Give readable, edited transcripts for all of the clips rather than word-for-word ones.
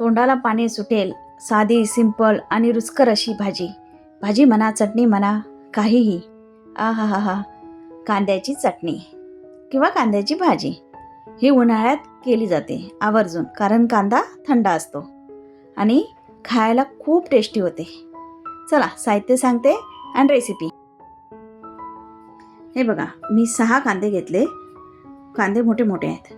तोंडाला पाणी सुटेल, साधी, सिंपल आणि रुचकर अशी भाजी. भाजी म्हणा, चटणी म्हणा, काहीही. आहा हा हा, कांद्याची चटणी किंवा कांद्याची भाजी ही उन्हाळ्यात केली जाते आवर्जून, कारण कांदा थंड असतो आणि खायला खूप टेस्टी होते. चला साहित्य सांगते आणि रेसिपी. हे बघा, मी 6 कांदे घेतले. कांदे मोठे मोठे आहेत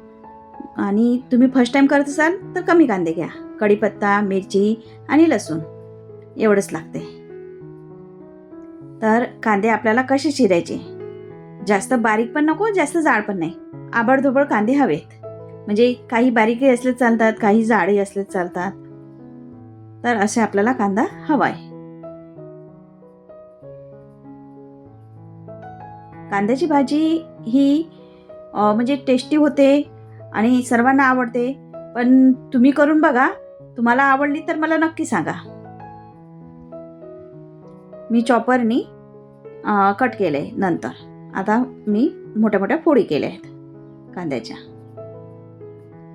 आणि तुम्ही फर्स्ट टाईम करत असाल तर कमी कांदे घ्या. कढीपत्ता, मिरची आणि लसूण एवढंच लागते. तर कांदे आपल्याला कसे चिरायचे? जास्त बारीक पण नको, जास्त जाड पण नाही. आबडधोबड कांदे हवेत. म्हणजे काही बारीकही असले चालतात, काही जाडही असले चालतात. तर असे आपल्याला कांदा हवाय. कांद्याची भाजी ही म्हणजे टेस्टी होते आणि सर्वांना आवडते. पण तुम्ही करून बघा, तुम्हाला आवडली तर मला नक्की सांगा. मी चॉपरनी कट केले. नंतर आता मी मोठ्या मोठ्या फोडी केल्या आहेत कांद्याच्या.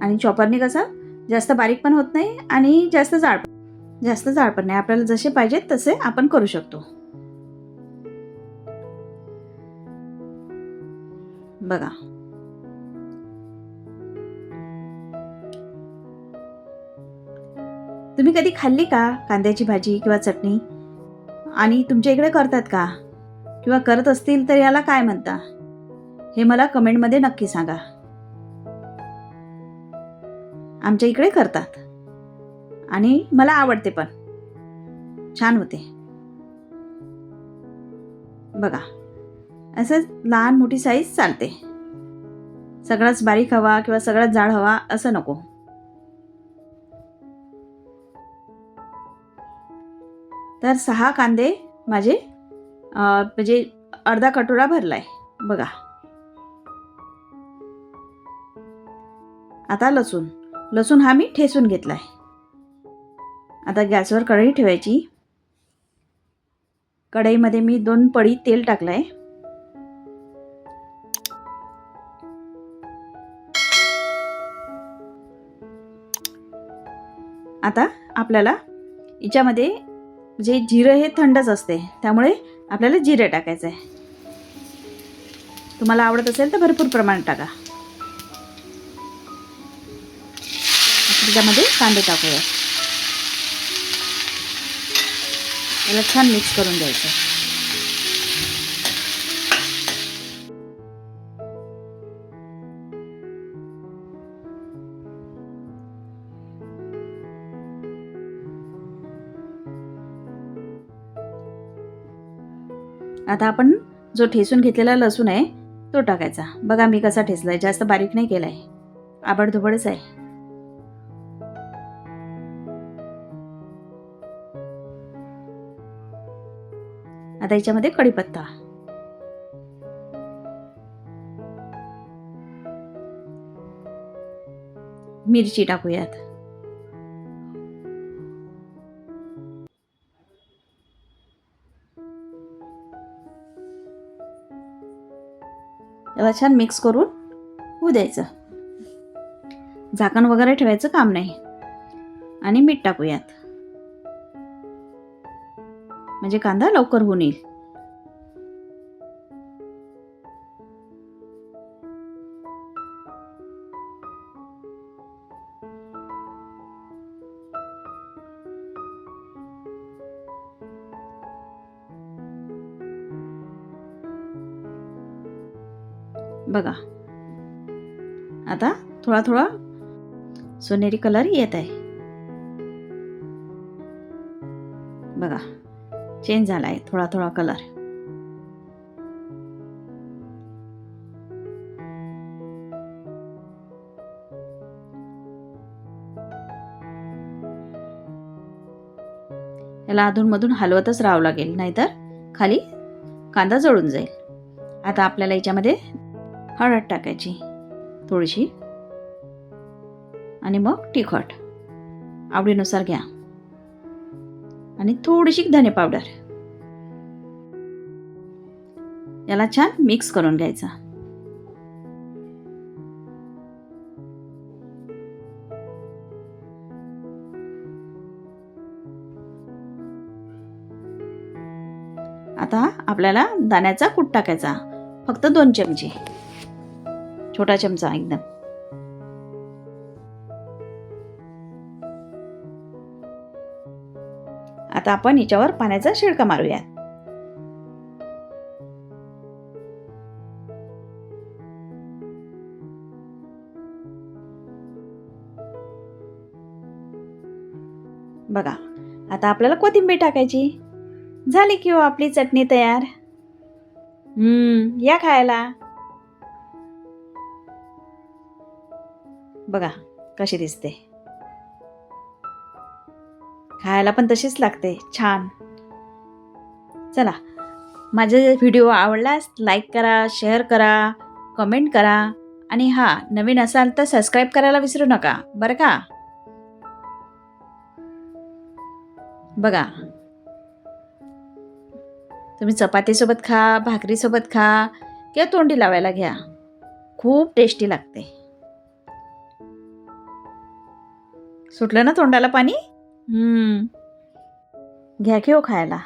आणि चॉपरनी कसं जास्त बारीक पण होत नाही आणि जास्त जाड पण नाही. आपल्याला जसे पाहिजेत तसे आपण करू शकतो. बघा, तुम्ही कधी खाल्ली का कांद्याची भाजी किंवा चटणी? आणि तुमच्या इकडे करतात का? किंवा करत असतील तर याला काय म्हणता? हे मला कमेंटमध्ये नक्की सांगा. आमच्या इकडे करतात आणि मला आवडते पण. छान होते. बघा, असं लहान मोठी साईज चालते. सगळाच बारीक हवा किंवा सगळाच जाड हवा असं नको. तर 6 कांदे माझे म्हणजे अर्धा कटोरा भरलाय. बघा, आता लसूण हा मी ठेचून घेतलाय. आता गॅसवर कढई ठेवायची. कढईमध्ये मी 2 पळी तेल टाकलंय. आता आपल्याला याच्यामध्ये जे जिरं हे थंडच असते, त्यामुळे आपल्याला जिरे टाकायचं आहे. तुम्हाला आवडत असेल तर भरपूर प्रमाणात टाका. त्याच्यामध्ये कांदे टाकूया. याला छान मिक्स करून द्यायचं. आता आपण जो ठेचून घेतलेला लसूण आहे तो टाकायचा. बघा मी कसा ठेचलाय, जास्त बारीक नाही केलाय, आबडधोबडच आहे. आता याच्यामध्ये कढीपत्ता, मिरची टाकूयात. याला छान मिक्स करून होऊ द्यायचं. झाकण वगैरे ठेवायचं काम नाही. आणि मीठ टाकूयात, म्हणजे कांदा लवकर होऊन येईल. बघा, आता थोडा थोडा सोनेरी कलर येत आहे. बघा, चेंज झाला आहे थोडा थोडा कलर. याला अधूनमधून हलवतच राहावं लागेल, नाहीतर खाली कांदा जळून जाईल. आता आपल्याला याच्यामध्ये हळद टाकायची थोडीशी, आणि मग तिखट आवडीनुसार घ्या, आणि थोडीशी धने पावडर. याला छान मिक्स करून घ्यायचा. आपल्याला दाण्याचा कूट टाकायचा, फक्त 2 चमचे, छोटा चमचा एकदम. आता आपण याच्यावर पाण्याचा शिडका मारूया. बघा, आता आपल्याला कोथिंबीर टाकायची. झाली की हो आपली चटणी तयार. या खायला. बघा कशी दिसते. खायला पण तशीच लागते, छान. चला, माझा व्हिडिओ आवडल्यास लाईक करा, शेअर करा, कमेंट करा आणि नवीन असाल तर सबस्क्राईब करायला विसरू नका बरं का. बघा, तुम्ही चपातीसोबत खा, भाकरीसोबत खा किंवा तोंडी लावायला घ्या, खूप टेस्टी लागते. सुटलं ना तोंडाला पाणी? घ्या की हो खायला.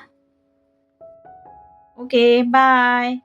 Okay, bye.